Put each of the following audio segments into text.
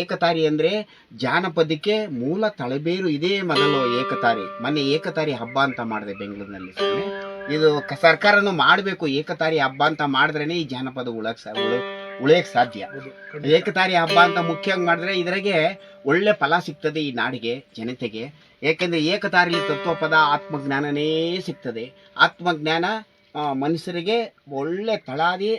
ಏಕತಾರಿ ಅಂದರೆ ಜಾನಪದಕ್ಕೆ ಮೂಲ ತಳಬೇರು ಇದೇ ಮೊದಲು ಏಕತಾರಿ. ಮೊನ್ನೆ ಏಕತಾರಿ ಹಬ್ಬ ಅಂತ ಮಾಡಿದೆ ಬೆಂಗಳೂರಿನಲ್ಲಿ. ಇದು ಸರ್ಕಾರನೂ ಮಾಡಬೇಕು, ಏಕತಾರಿ ಹಬ್ಬ ಅಂತ ಮಾಡಿದ್ರೇ ಈ ಜಾನಪದ ಉಳಿಯಕ್ಕೆ ಸಾಧ್ಯ. ಏಕತಾರಿ ಹಬ್ಬ ಅಂತ ಮುಖ್ಯವಾಗಿ ಮಾಡಿದ್ರೆ ಇದರಿಗೆ ಒಳ್ಳೆ ಫಲ ಸಿಗ್ತದೆ ಈ ನಾಡಿಗೆ, ಜನತೆಗೆ. ಏಕೆಂದರೆ ಏಕತಾರಿಲಿ ತತ್ವಪದ ಆತ್ಮಜ್ಞಾನನೇ ಸಿಗ್ತದೆ. ಆತ್ಮಜ್ಞಾನ ಮನುಷ್ಯರಿಗೆ ಒಳ್ಳೆ ತಳಾದಿ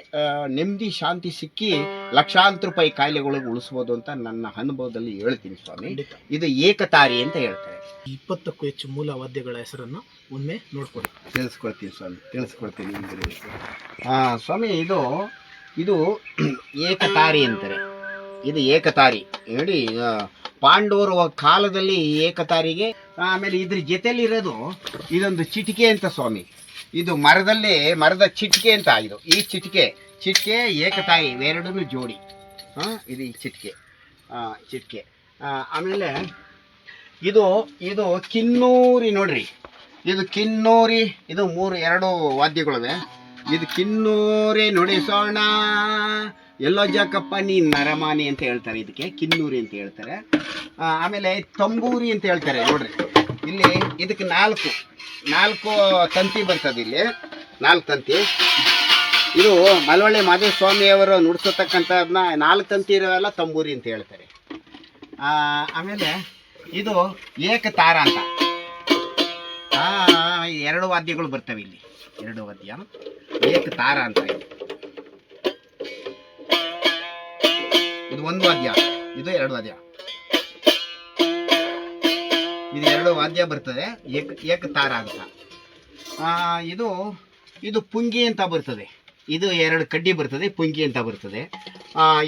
ನೆಮ್ಮದಿ ಶಾಂತಿ ಸಿಕ್ಕಿ ಲಕ್ಷಾಂತರ ರೂಪಾಯಿ ಕಾಯಿಲೆಗಳಿಗೆ ಉಳಿಸ್ಬೋದು ಅಂತ ನನ್ನ ಅನುಭವದಲ್ಲಿ ಹೇಳ್ತೀನಿ ಸ್ವಾಮಿ. ಇದು ಏಕತಾರಿ ಅಂತ ಹೇಳ್ತಾರೆ. 20ಕ್ಕೂ ಹೆಚ್ಚು ಮೂಲ ವಾದ್ಯಗಳ ಹೆಸರನ್ನು ಒಮ್ಮೆ ನೋಡ್ಕೊಳ್ಳಿ. ತಿಳಿಸ್ಕೊಡ್ತೀನಿ ಸ್ವಾಮಿ, ತಿಳಿಸ್ಕೊಡ್ತೀನಿ. ಸ್ವಾಮಿ ಇದು ಏಕತಾರಿ ಅಂತಾರೆ. ಇದು ಏಕತಾರಿ ಹೇಳಿ ಪಾಂಡವರ ಕಾಲದಲ್ಲಿ ಏಕತಾರಿಗೆ. ಆಮೇಲೆ ಇದ್ರ ಜೊತೆಲಿರೋದು ಇದೊಂದು ಚಿಟಿಕೆ ಅಂತ ಸ್ವಾಮಿ. ಇದು ಮರದ ಚಿಟಿಕೆ ಅಂತ. ಈ ಚಿಟಿಕೆ ಏಕತಾಯಿ ಇವೆರಡೂ ಜೋಡಿ. ಇದು ಈ ಚಿಟಿಕೆ. ಆಮೇಲೆ ಇದು ಕಿನ್ನೂರಿ ನೋಡ್ರಿ. ಇದು ಕಿನ್ನೂರಿ. ಇದು ಎರಡು ವಾದ್ಯಗಳಿವೆ. ಇದು ಕಿನ್ನೂರಿ ನುಡಿಸೋಣ ಎಲ್ಲೋ ಜಾಕಪ್ಪ ನೀ ನರಮಾನಿ ಅಂತ ಹೇಳ್ತಾರೆ. ಇದಕ್ಕೆ ಕಿನ್ನೂರಿ ಅಂತ ಹೇಳ್ತಾರೆ. ಆಮೇಲೆ ತಂಬೂರಿ ಅಂತ ಹೇಳ್ತಾರೆ ನೋಡ್ರಿ. ಇಲ್ಲಿ ಇದಕ್ಕೆ ನಾಲ್ಕು ತಂತಿ ಬರ್ತದೆ. ಇಲ್ಲಿ 4 ತಂತಿ. ಇದು ಮಳವಳ್ಳಿ ಮಾದೇವ ಸ್ವಾಮಿಯವರು ನುಡಿಸತಕ್ಕಂಥದನ್ನ 4 ತಂತಿ ಇರೋವೆಲ್ಲ ತಂಬೂರಿ ಅಂತ ಹೇಳ್ತಾರೆ. ಆಮೇಲೆ ಇದು ಏಕತಾರ ಅಂತ. 2 ವಾದ್ಯಗಳು ಬರ್ತವೆ ಇಲ್ಲಿ. 2 ವಾದ್ಯ ಏಕತಾರ ಅಂತ. ಇದು 1 ವಾದ್ಯ, ಇದು 2 ವಾದ್ಯ. ಇದು 2 ವಾದ್ಯ ಬರ್ತದೆ, ಏಕತಾರ ಅಂತ. ಇದು ಪುಂಗಿ ಅಂತ ಬರ್ತದೆ. ಇದು 2 ಕಡ್ಡಿ ಬರ್ತದೆ, ಪುಂಗಿ ಅಂತ ಬರ್ತದೆ.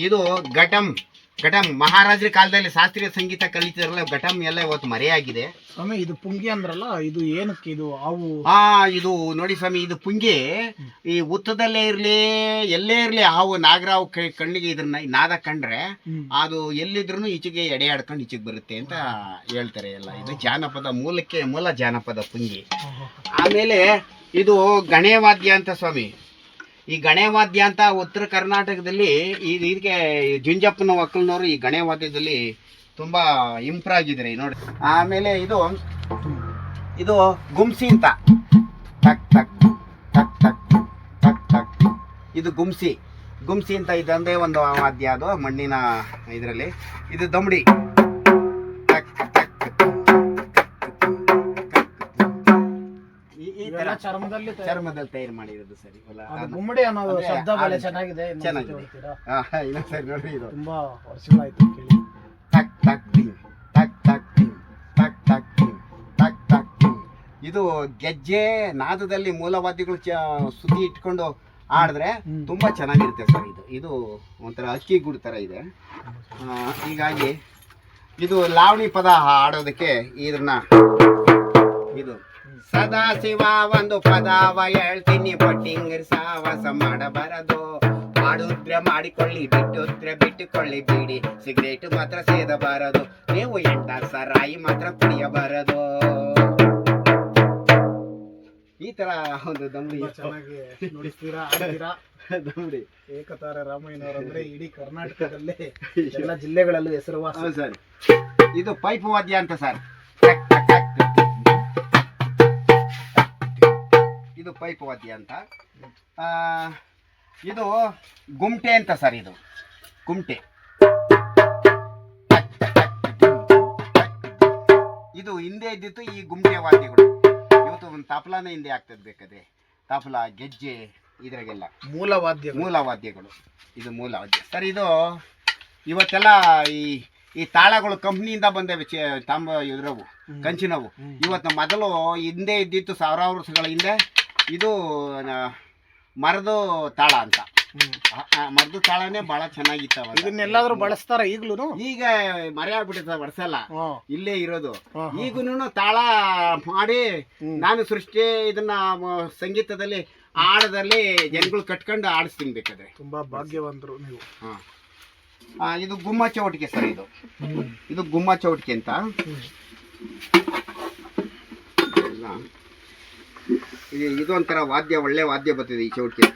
ಇದು ಘಟಂ. ಮಹಾರಾಜರ ಕಾಲದಲ್ಲಿ ಶಾಸ್ತ್ರೀಯ ಸಂಗೀತ ಕಲಿತಿರಲ್ಲ, ಘಟಂ ಎಲ್ಲ ಇವತ್ತು ಮರೆಯಾಗಿದೆ ಸ್ವಾಮಿ. ಇದು ಪುಂಗಿ ಅಂದ್ರಲ್ಲ, ಇದು ಏನಕ್ಕೆ? ಇದು ಹಾವು. ಇದು ನೋಡಿ ಸ್ವಾಮಿ, ಇದು ಪುಂಗಿ ಈ ಉತ್ತದಲ್ಲೇ ಇರ್ಲಿ ಎಲ್ಲೇ ಇರ್ಲಿ, ಹಾವು ನಾಗರಾವು ಕಣ್ಣಿಗೆ ಇದ್ರನ್ನ ನಾದ ಕಂಡ್ರೆ ಅದು ಎಲ್ಲಿದ್ರು ಈಚೆಗೆ ಎಡೆಯಾಡ್ಕೊಂಡು ಈಚೆಗೆ ಬರುತ್ತೆ ಅಂತ ಹೇಳ್ತಾರೆ ಎಲ್ಲ. ಇದು ಜಾನಪದ ಮೂಲ ಜಾನಪದ ಪುಂಗಿ. ಆಮೇಲೆ ಇದು ಗಣೇವಾದ್ಯ ಅಂತ ಸ್ವಾಮಿ. ಈ ಗಣೇವಾದ್ಯ ಅಂತ ಉತ್ತರ ಕರ್ನಾಟಕದಲ್ಲಿ ಇದಕ್ಕೆ ಜುಂಜಪ್ಪನ ಒಕ್ಕಲ್ನವರು ಈ ಗಣೇವಾದ್ಯದಲ್ಲಿ ತುಂಬಾ ಇಂಪ್ರೂವ್ ಆಗಿದ್ದಾರೆ ನೋಡಿ. ಆಮೇಲೆ ಇದು ಗುಮ್ಸಿ ಅಂತ. ಟಕ್ ಟಕ್ ಟಕ್ ಟಕ್ ಟಕ್ ಟಕ್. ಇದು ಗುಮ್ಸಿ ಅಂತ. ಇದಂದೇ ಒಂದು ವಾದ್ಯ, ಅದು ಮಣ್ಣಿನ ಇದರಲ್ಲಿ. ಇದು ದಮಡಿ. ಚರ್ಮದಲ್ಲಿ ತಯಾರು ಮಾಡಿರೋದು ಸರ್. ಗುಮ್ಮಡಿ ಅನ್ನೋದು ಶಬ್ದ ಬಹಳ ಚೆನ್ನಾಗಿದೆ. ಸರಿ ನೋಡ್ರಿ, ಇದು ತುಂಬಾ ವರ್ಷಗಳಾಯ್ತು ಕೇಳಿ. ಟಕ್ ಟಕ್ ಟಿಂಗ್ ಟಕ್ ಟಕ್ ಟಿಂಗ್ ಟಕ್ ಟಕ್ ಟಿಂಗ್ ಟಕ್ ಟಕ್ ಟಿಂಗ್. ಇದು ಗೆಜ್ಜೆ ನಾದದಲ್ಲಿ ಮೂಲವಾದ್ಯಗಳು ಸುದ್ದಿ ಇಟ್ಕೊಂಡು ಆಡಿದ್ರೆ ತುಂಬಾ ಚೆನ್ನಾಗಿರುತ್ತೆ ಸರ್. ಇದು ಒಂಥರ ಅಕ್ಕಿ ಗೂಡು ತರ ಇದೆ. ಹೀಗಾಗಿ ಇದು ಲಾವಣಿ ಪದ ಹಾಡೋದಕ್ಕೆ ಇದನ್ನ ಇದು ಸದಾ ಶಿವ ಒಂದು ಪದವ ಹೇಳ್ತೀನಿ, ಪಟ್ಟಿಂಗ್ ಸಾವಾಸ ಮಾಡಬಾರದು. ಮಾಡುದ್ರೆ ಮಾಡಿಕೊಳ್ಳಿ, ಬಿಟ್ಟುದ್ರೆ ಬಿಟ್ಟುಕೊಳ್ಳಿ, ಬೀಡಿ ಸಿಗರೇಟ್ ಮಾತ್ರ ಸೇದಬಾರದು, ನೀವು ಎಂಟ ಸರಾಯಿ ಮಾತ್ರ ಕುಡಿಯಬಾರದು. ಈ ತರ ಒಂದು ದಮಡಿ ಚೆನ್ನಾಗಿ ನುಡಿಸ್ತೀರಾ, ದಮಡಿ. ಏಕತಾರ ರಾಮಯ್ಯನವರಂದ್ರೆ ಇಡೀ ಕರ್ನಾಟಕದಲ್ಲೇ ಎಲ್ಲ ಜಿಲ್ಲೆಗಳಲ್ಲೂ ಹೆಸರುವಾಸಿ ಸರ್. ಇದು ಪೈಪ್ ವಾದ್ಯ ಅಂತ ಸರ್. ಇದು ಪೈಪ್ ವಾದ್ಯ ಅಂತ. ಇದು ಗುಮ್ಟೆ ಅಂತ ಸರ್. ಇದು ಗುಮ್ಟೆ. ಇದು ಹಿಂದೆ ಇದ್ದಿತ್ತು ಈ ಗುಮ್ಟೆ ವಾದ್ಯಗಳು. ಇವತ್ತು ಒಂದು ತಪ್ಲಾನೇ ಹಿಂದೆ ಆಗ್ತದೆ ಬೇಕಾದ್ರೆ. ತಪ್ಲ, ಗೆಜ್ಜೆ ಇದ್ರಾಗೆಲ್ಲ ಮೂಲ ವಾದ್ಯಗಳು. ಇದು ಮೂಲ ವಾದ್ಯ ಸರ್. ಇದು ಇವತ್ತೆಲ್ಲ ಈ ತಾಳಗಳು ಕಂಪ್ನಿಯಿಂದ ಬಂದವೆ. ಇದ್ರವು ಕಂಚಿನವು. ಇವತ್ತು ಮೊದಲು ಹಿಂದೆ ಇದ್ದಿತ್ತು ಸಾವಿರಾರು ವರ್ಷಗಳ ಹಿಂದೆ. ಇದು ಮರದ ತಾಳ ಅಂತ. ಮರದ ತಾಳನೇ ಬಹಳ ಚೆನ್ನಾಗಿತ್ತು. ಇದನ್ನೆಲ್ಲಾದ್ರೂ ಬಳಸ್ತಾರ ಈಗ್ಲೂ? ಈಗ ಮರೆ ಆಗ್ಬಿಟ್ಟಿರ್ತದೆ, ಬಳಸಲ್ಲ, ಇಲ್ಲೇ ಇರೋದು. ಈಗೂನು ತಾಳ ಮಾಡಿ ನಾನು ಸೃಷ್ಟಿ ಇದನ್ನ ಸಂಗೀತದಲ್ಲಿ ಹಾಡದಲ್ಲಿ ಜನಗಳು ಕಟ್ಕೊಂಡು ಆಡಿಸ್ತೀನಿ ಬೇಕಾದ್ರೆ. ತುಂಬಾ ಭಾಗ್ಯವಂತರು ನೀವು. ಇದು ಗುಮ್ಮ ಚೌಟಿಕೆ ಸರ್. ಇದು ಗುಮ್ಮ ಚೌಟಿಕೆ ಅಂತ. ಇದು ಒಂಥರ ವಾದ್ಯ, ಒಳ್ಳೆ ವಾದ್ಯ ಬರ್ತದೆ ಈ ಚೌಟಿಕೆ.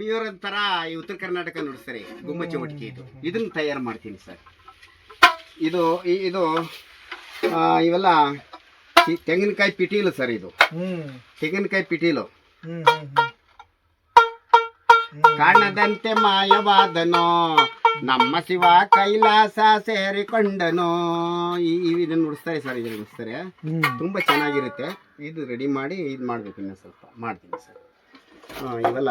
ಇವ್ರ ತರ ಈ ಉತ್ತರ ಕರ್ನಾಟಕ ನುಡಿಸ್ತಾರೆ ಗುಮ್ಮಚ್ಚ ಒಟ್ಟಿಗೆ. ಇದನ್ನ ತಯಾರು ಮಾಡ್ತೀನಿ ಸರ್. ಇದು ಇವೆಲ್ಲ ತೆಂಗಿನಕಾಯಿ ಪಿಟೀಲು ಸರ್. ಇದು ತೆಂಗಿನಕಾಯಿ ಪಿಟೀಲು. ಕಾಣದಂತೆ ಮಾಯವಾದನೋ ನಮ್ಮ ಶಿವ ಕೈಲಾಸ ಸೇರಿಕೊಂಡನೋ. ಇದನ್ನ ನುಡಿಸ್ತಾರೆ ಸರ್. ಇದನ್ನ ನುಡಿಸ್ತಾರೆ, ತುಂಬಾ ಚೆನ್ನಾಗಿರುತ್ತೆ. ಇದು ರೆಡಿ ಮಾಡಿ ಇದು ಮಾಡ್ಬೇಕು. ಇನ್ನು ಸ್ವಲ್ಪ ಮಾಡ್ತೀನಿ ಸರ್. ಇವೆಲ್ಲ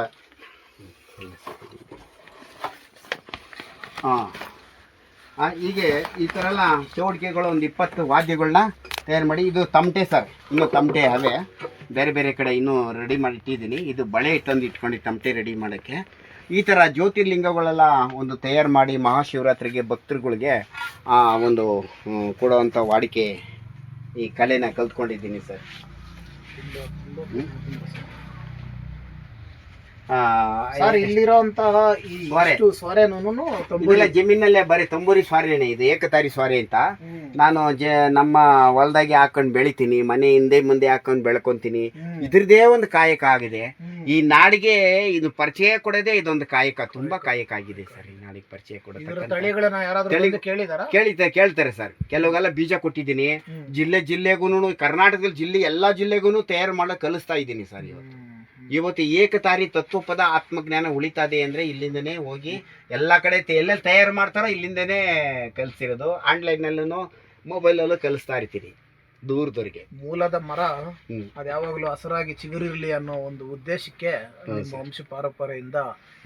ಹೀಗೆ ಈ ಥರ ಎಲ್ಲ ಚೌಡಿಕೆಗಳು ಒಂದು 20 ವಾದ್ಯಗಳನ್ನ ತಯಾರು ಮಾಡಿ. ಇದು ತಮಟೆ ಸರ್. ಇನ್ನೂ ತಮಟೆ ಅವೇ ಬೇರೆ ಬೇರೆ ಕಡೆ ಇನ್ನೂ ರೆಡಿ ಮಾಡಿ ಇಟ್ಟಿದ್ದೀನಿ. ಇದು ಬಳೆ ತಂದು ಇಟ್ಕೊಂಡು ತಮಟೆ ರೆಡಿ ಮಾಡೋಕ್ಕೆ. ಈ ಥರ ಜ್ಯೋತಿರ್ಲಿಂಗಗಳೆಲ್ಲ ಒಂದು ತಯಾರು ಮಾಡಿ ಮಹಾಶಿವರಾತ್ರಿಗೆ ಭಕ್ತರುಗಳಿಗೆ ಒಂದು ಕೊಡುವಂಥ ವಾಡಿಕೆ, ಈ ಕಲೆನ ಕಲ್ತ್ಕೊಂಡಿದ್ದೀನಿ ಸರ್. ಇಲ್ಲಿರೋಂತಹ ಜಮೀನಲ್ಲೇ ಬರೀ ತಂಬೂರಿ ಸ್ವಾರೇನೆ. ಇದು ಏಕತಾರಿ ಸ್ವಾರಿ ಅಂತ. ನಾನು ನಮ್ಮ ಹೊಲದಾಗೆ ಹಾಕೊಂಡು ಬೆಳಿತೀನಿ, ಮನೆ ಹಿಂದೆ ಮುಂದೆ ಹಾಕೊಂಡು ಬೆಳ್ಕೊಂತೀನಿ. ಇದ್ರದೇ ಒಂದು ಕಾಯಕ ಆಗಿದೆ. ಈ ನಾಡಿಗೆ ಇದು ಪರಿಚಯ ಕೊಡೋದೇ ಇದೊಂದು ಕಾಯಕ. ತುಂಬಾ ಕಾಯಕ ಆಗಿದೆ ಸರ್ ಈ ನಾಡಿಗೆ ಪರಿಚಯ ಕೊಡೋದು. ಕೇಳ್ತಾರೆ ಸರ್. ಕೆಲವೆಲ್ಲ ಬೀಜ ಕೊಟ್ಟಿದ್ದೀನಿ. ಜಿಲ್ಲೆಗೂ ಕರ್ನಾಟಕದಲ್ಲಿ ಎಲ್ಲಾ ಜಿಲ್ಲೆಗೂ ತಯಾರು ಮಾಡಕ್ ಕಲಿಸ್ತಾ ಇದ್ದೀನಿ ಸರ್. ಇವತ್ತು ಏಕತಾರಿ ತತ್ವಪದ ಆತ್ಮಜ್ಞಾನ ಉಳಿತದೆ ಅಂದ್ರೆ ಇಲ್ಲಿಂದನೇ ಹೋಗಿ ಎಲ್ಲ ಕಡೆ ಎಲ್ಲೆಲ್ಲಿ ತಯಾರು ಮಾಡ್ತಾರೋ ಇಲ್ಲಿಂದನೇ ಕಲಿಸಿರೋದು. ಆನ್ಲೈನಲ್ಲೂ ಮೊಬೈಲಲ್ಲೂ ಕಲಿಸ್ತಾ ಇರ್ತೀನಿ ದೂರದವರಿಗೆ. ಮೂಲದ ಮರ ಅದು ಯಾವಾಗಲೂ ಹಸರಾಗಿ ಚಿಗುರಿರ್ಲಿ ಅನ್ನೋ ಒಂದು ಉದ್ದೇಶಕ್ಕೆ ನಿಮ್ಮ ವಂಶ ಪಾರಂಪರೆಯಿಂದ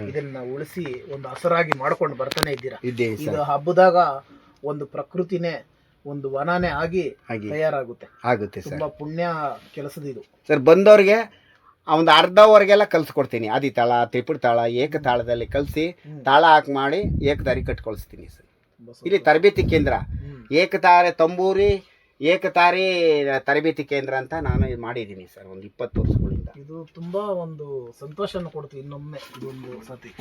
ಇದನ್ನ ಉಳಿಸಿ ಒಂದು ಹಸರಾಗಿ ಮಾಡ್ಕೊಂಡು ಬರ್ತಾನೆ ಇದ್ದೀರಾ. ಇದು ಹಬ್ಬದಾಗ ಒಂದು ಪ್ರಕೃತಿನೇ ಒಂದು ವನನೇ ಆಗಿ ತಯಾರಾಗುತ್ತೆ. ತುಂಬಾ ಪುಣ್ಯ ಕೆಲಸದ ಇದು ಸರ್. ಬಂದವ್ರಿಗೆ ಒಂದು ಅರ್ಧವರೆಗೆಲ್ಲ ಕಲ್ಸ್ಕೊಡ್ತೀನಿ. ಆದಿತಾಳ, ತ್ರಿಪುರ ತಾಳ, ಏಕತಾಳದಲ್ಲಿ ಕಲಿಸಿ ತಾಳ ಹಾಕಿ ಮಾಡಿ ಏಕತಾರಿ ಕಟ್ಕೊಳಿಸ್ತೀನಿ ಸರ್. ಇಲ್ಲಿ ತರಬೇತಿ ಕೇಂದ್ರ ಏಕತಾರೆ ತಂಬೂರಿ ಏಕತಾರಿ ತರಬೇತಿ ಕೇಂದ್ರ ಅಂತ ನಾನು ಮಾಡಿದ್ದೀನಿ ಸರ್ ಒಂದು 20 ವರ್ಷಗಳಿಂದ. ಇದು ತುಂಬಾ ಒಂದು ಸಂತೋಷನ ಕೊಡ್ತೀವಿ. ಇನ್ನೊಮ್ಮೆ ಇದೊಂದು ಸತಿ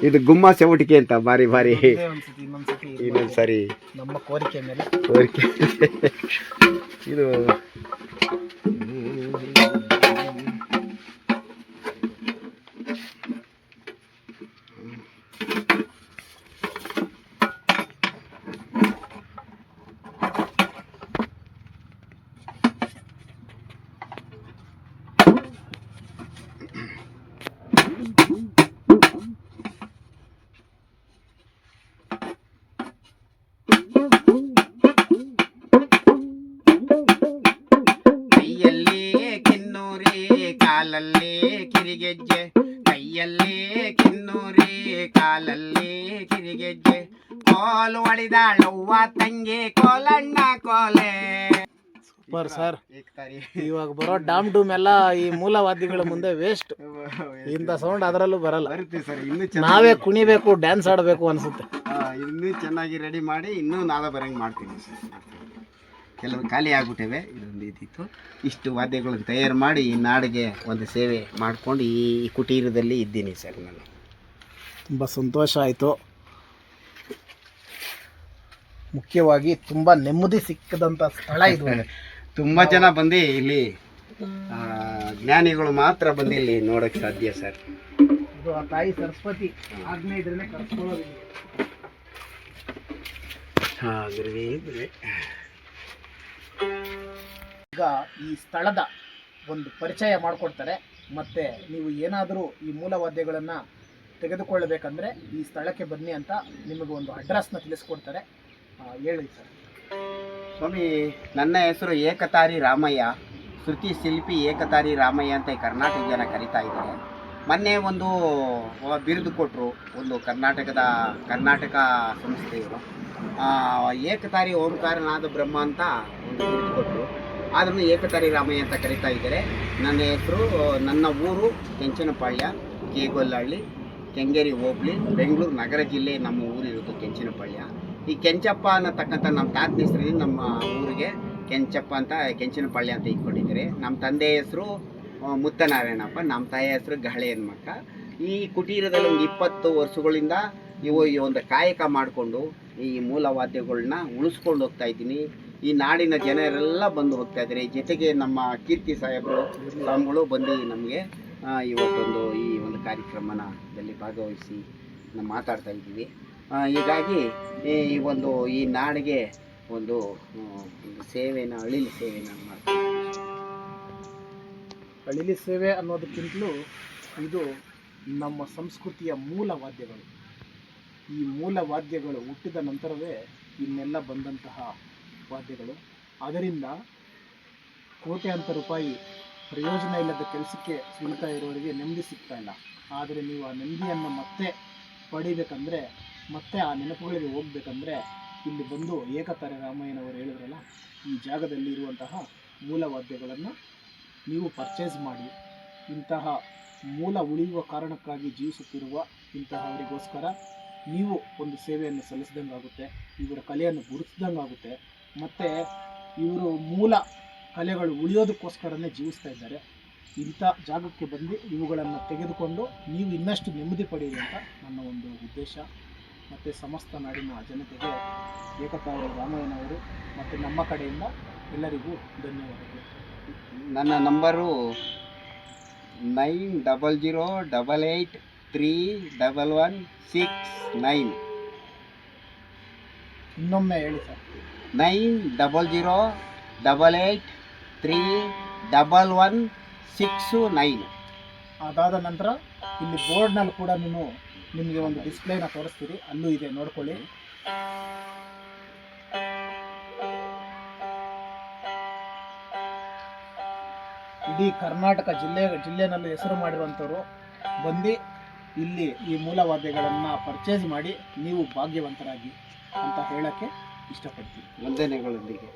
ಇದು ಗುಮ್ಮ ಚೌಟಿಕೆ ಅಂತ ಬಾರಿ ಇನ್ನೊಂದು ಸರಿ ನಮ್ಮ ಕೋರಿಕೆ ಮೇಲೆ ಇದು ಕಿರಿಗೆಜ್ಜೆ, ಕೈಯಲ್ಲಿ ಕಿನ್ನೂರಿ ಕಾಲಲ್ಲಿ ಕಿರಿಗೆಜ್ಜೆ, ಕೋಲು ಹೊಡಿದಾಳವ್ವ ತಂಗಿ ಕೋಲಣ್ಣ ಕೋಲೆ. Super sir. ಇವಾಗ ಬರೋ ಡಾಮ್ ಡೂಮ್ ಎಲ್ಲ ಈ ಮೂಲವಾದ್ಯಗಳ ಮುಂದೆ ವೇಸ್ಟ್. ಇಂಥ ಸೌಂಡ್ ಅದರಲ್ಲೂ ಬರಲ್ಲ. ನಾವೇ ಕುಣಿಬೇಕು, ಡ್ಯಾನ್ಸ್ ಆಡಬೇಕು ಅನ್ಸುತ್ತೆ. ಇನ್ನೂ ಚೆನ್ನಾಗಿ ರೆಡಿ ಮಾಡಿ ಇನ್ನೂ ನಾದ ಬರಂಗೆ ಮಾಡ್ತೀನಿ ಸರ್. ಕೆಲವು ಖಾಲಿ ಆಗ್ಬಿಟ್ಟಿವೆ. ಇದೊಂದು ಇದಿತ್ತು. ಇಷ್ಟು ವಾದ್ಯಗಳನ್ನು ತಯಾರು ಮಾಡಿ ಈ ನಾಡಿಗೆ ಒಂದು ಸೇವೆ ಮಾಡಿಕೊಂಡು ಈ ಕುಟೀರದಲ್ಲಿ ಇದ್ದೀನಿ ಸರ್. ನಾನು ತುಂಬ ಸಂತೋಷ ಆಯಿತು. ಮುಖ್ಯವಾಗಿ ತುಂಬ ನೆಮ್ಮದಿ ಸಿಕ್ಕದಂಥ ಸ್ಥಳ ಇದು. ತುಂಬ ಜನ ಬಂದು ಇಲ್ಲಿ ಜ್ಞಾನಿಗಳು ಮಾತ್ರ ಬಂದು ಇಲ್ಲಿ ನೋಡೋಕ್ಕೆ ಸಾಧ್ಯ ಸರ್. ಇದು ಆ ತಾಯಿ ಸರಸ್ವತಿ ಆಜ್ಞೆ ಇದ್ರೇ ಕರ್ಸ್ಕೊಳ್ಳೋದು. ಈಗ ಈ ಸ್ಥಳದ ಒಂದು ಪರಿಚಯ ಮಾಡಿಕೊಡ್ತಾರೆ. ಮತ್ತು ನೀವು ಏನಾದರೂ ಈ ಮೂಲವಾದ್ಯಗಳನ್ನು ತೆಗೆದುಕೊಳ್ಳಬೇಕಂದ್ರೆ ಈ ಸ್ಥಳಕ್ಕೆ ಬನ್ನಿ ಅಂತ ನಿಮಗೆ ಒಂದು ಅಡ್ರೆಸ್ನ ತಿಳಿಸ್ಕೊಡ್ತಾರೆ. ಹೇಳಿ ಸರ್. ಸ್ವಾಮಿ, ನನ್ನ ಹೆಸರು ಏಕತಾರಿ ರಾಮಯ್ಯ. ಶ್ರುತಿ ಶಿಲ್ಪಿ ಏಕತಾರಿ ರಾಮಯ್ಯ ಅಂತ ಕರ್ನಾಟಕ ಜನ ಕರಿತಾ ಇದ್ದಾರೆ. ಮೊನ್ನೆ ಒಂದು ಬಿರುದು ಕೊಟ್ಟರು, ಒಂದು ಕರ್ನಾಟಕ ಸಂಸ್ಥೆಯವರು ಏಕತಾರಿ ಓಂಕಾರನಾದ ಬ್ರಹ್ಮ ಅಂತ ಒಂದು ಬಿರುದು ಕೊಟ್ಟರು. ಅದನ್ನು ಏಕತಾರಿ ರಾಮಯ್ಯ ಅಂತ ಕರಿತಾ ಇದ್ದಾರೆ. ನನ್ನ ಹೆಸರು, ನನ್ನ ಊರು ಕೆಂಚನಪಾಳ್ಯ, ಕೇಗೊಲ್ಲಹಳ್ಳಿ, ಕೆಂಗೇರಿ ಹೋಬಳಿ, ಬೆಂಗಳೂರು ನಗರ ಜಿಲ್ಲೆ ನಮ್ಮ ಊರಿರೋದು ಕೆಂಚನಪಾಳ್ಯ. ಈ ಕೆಂಚಪ್ಪ ಅನ್ನತಕ್ಕಂಥ ನಮ್ಮ ತಾತನ ಹೆಸರಲ್ಲಿ ನಮ್ಮ ಊರಿಗೆ ಕೆಂಚಪ್ಪ ಅಂತ ಕೆಂಚನಪಾಳ್ಯ ಅಂತ ಇಟ್ಕೊಂಡಿದ್ದಾರೆ. ನಮ್ಮ ತಂದೆ ಹೆಸರು ಮುತ್ತನಾರಾಯಣಪ್ಪ, ನಮ್ಮ ತಾಯಿಯ ಹೆಸರು ಗಹಳೆ ಹೆಣ್ಮಕ್ಕ. ಈ ಕುಟೀರದಲ್ಲಿ ಒಂದು 20 ವರ್ಷಗಳಿಂದ ಈ ಒಂದು ಕಾಯಕ ಮಾಡಿಕೊಂಡು ಈ ಮೂಲವಾದ್ಯಗಳನ್ನ ಉಳಿಸ್ಕೊಂಡು ಹೋಗ್ತಾ ಇದ್ದೀನಿ. ಈ ನಾಡಿನ ಜನರೆಲ್ಲ ಬಂದು ಹೋಗ್ತಾ ಇದ್ದಾರೆ. ಜೊತೆಗೆ ನಮ್ಮ ಕೀರ್ತಿ ಸಾಹೇಬರು ಸ್ವಾಮಿಗಳು ಬಂದು ನಮಗೆ ಇವತ್ತೊಂದು ಈ ಒಂದು ಕಾರ್ಯಕ್ರಮದಲ್ಲಿ ಭಾಗವಹಿಸಿ ನಾವು ಮಾತಾಡ್ತಾ ಇದ್ದೀವಿ. ಹೀಗಾಗಿ ಈ ಒಂದು ಈ ನಾಡಿಗೆ ಒಂದು ಸೇವೆನ ಅಳಿಲು ಸೇವೆನ ಮಾಡ್ತೀವಿ. ಅಳಿಲಿ ಸೇವೆ ಅನ್ನೋದಕ್ಕಿಂತಲೂ ಇದು ನಮ್ಮ ಸಂಸ್ಕೃತಿಯ ಮೂಲ ವಾದ್ಯಗಳು. ಈ ಮೂಲ ವಾದ್ಯಗಳು ಹುಟ್ಟಿದ ನಂತರವೇ ಇನ್ನೆಲ್ಲ ಬಂದಂತಹ ವಾದ್ಯಗಳು. ಅದರಿಂದ ಕೋಟ್ಯಾಂತರ ರೂಪಾಯಿ ಪ್ರಯೋಜನ ಇಲ್ಲದ ಕೆಲಸಕ್ಕೆ ಸುರಿತಾ ಇರೋರಿಗೆ ನೆಮ್ಮದಿ ಸಿಗ್ತಾ ಇಲ್ಲ. ಆದರೆ ನೀವು ಆ ನೆಮ್ಮದಿಯನ್ನು ಮತ್ತೆ ಪಡಿಬೇಕಂದ್ರೆ, ಮತ್ತೆ ಆ ನೆನಪುಗಳಿಗೆ ಹೋಗ್ಬೇಕಂದ್ರೆ ಇಲ್ಲಿ ಬಂದು ಏಕತಾರೆ ರಾಮಯ್ಯನವರು ಹೇಳಿದ್ರಲ್ಲ, ಈ ಜಾಗದಲ್ಲಿ ಇರುವಂತಹ ಮೂಲ ವಾದ್ಯಗಳನ್ನು ನೀವು ಪರ್ಚೇಸ್ ಮಾಡಿ, ಇಂತಹ ಮೂಲ ಉಳಿಯುವ ಕಾರಣಕ್ಕಾಗಿ ಜೀವಿಸುತ್ತಿರುವ ಇಂತಹವರಿಗೋಸ್ಕರ ನೀವು ಒಂದು ಸೇವೆಯನ್ನು ಸಲ್ಲಿಸಿದಂಗೆ ಆಗುತ್ತೆ, ಇವರ ಕಲೆಯನ್ನು ಗುರುತಿಸಿದಂಗೆ ಆಗುತ್ತೆ. ಮತ್ತು ಇವರು ಮೂಲ ಕಲೆಗಳು ಉಳಿಯೋದಕ್ಕೋಸ್ಕರನೇ ಜೀವಿಸ್ತಾ ಇದ್ದಾರೆ. ಇಂಥ ಜಾಗಕ್ಕೆ ಬಂದು ಇವುಗಳನ್ನು ತೆಗೆದುಕೊಂಡು ನೀವು ಇನ್ನಷ್ಟು ನೆಮ್ಮದಿ ಪಡೆಯಿರಿ ಅಂತ ನನ್ನ ಒಂದು ಉದ್ದೇಶ. ಮತ್ತು ಸಮಸ್ತ ನಾಡಿನ ಜನತೆಗೆ ಏಕತಾರೆ ರಾಮಯ್ಯನವರು ಮತ್ತು ನಮ್ಮ ಕಡೆಯಿಂದ ಎಲ್ಲರಿಗೂ ಧನ್ಯವಾದಗಳು. ನನ್ನ ನಂಬರು 9008831169. ಇನ್ನೊಮ್ಮೆ ಹೇಳಿ ಸರ್. 9008831169. ಅದಾದ ನಂತರ ಇಲ್ಲಿ ಬೋರ್ಡ್ನಲ್ಲಿ ಕೂಡ ನಿಮಗೆ ಒಂದು ಡಿಸ್ಪ್ಲೇನ ತೋರಿಸ್ತೀರಿ, ಅಲ್ಲೂ ಇದೆ, ನೋಡ್ಕೊಳ್ಳಿ. ಇಡೀ ಕರ್ನಾಟಕ ಜಿಲ್ಲೆನಲ್ಲಿ ಹೆಸರು ಮಾಡಿರುವಂಥವ್ರು ಬಂದು ಇಲ್ಲಿ ಈ ಮೂಲವಾದ್ಯಗಳನ್ನು ಪರ್ಚೇಸ್ ಮಾಡಿ ನೀವು ಭಾಗ್ಯವಂತರಾಗಿ ಅಂತ ಹೇಳೋಕ್ಕೆ ಇಷ್ಟಪಡ್ತೀನಿ. ವಂದನೆಗಳೊಂದಿಗೆ.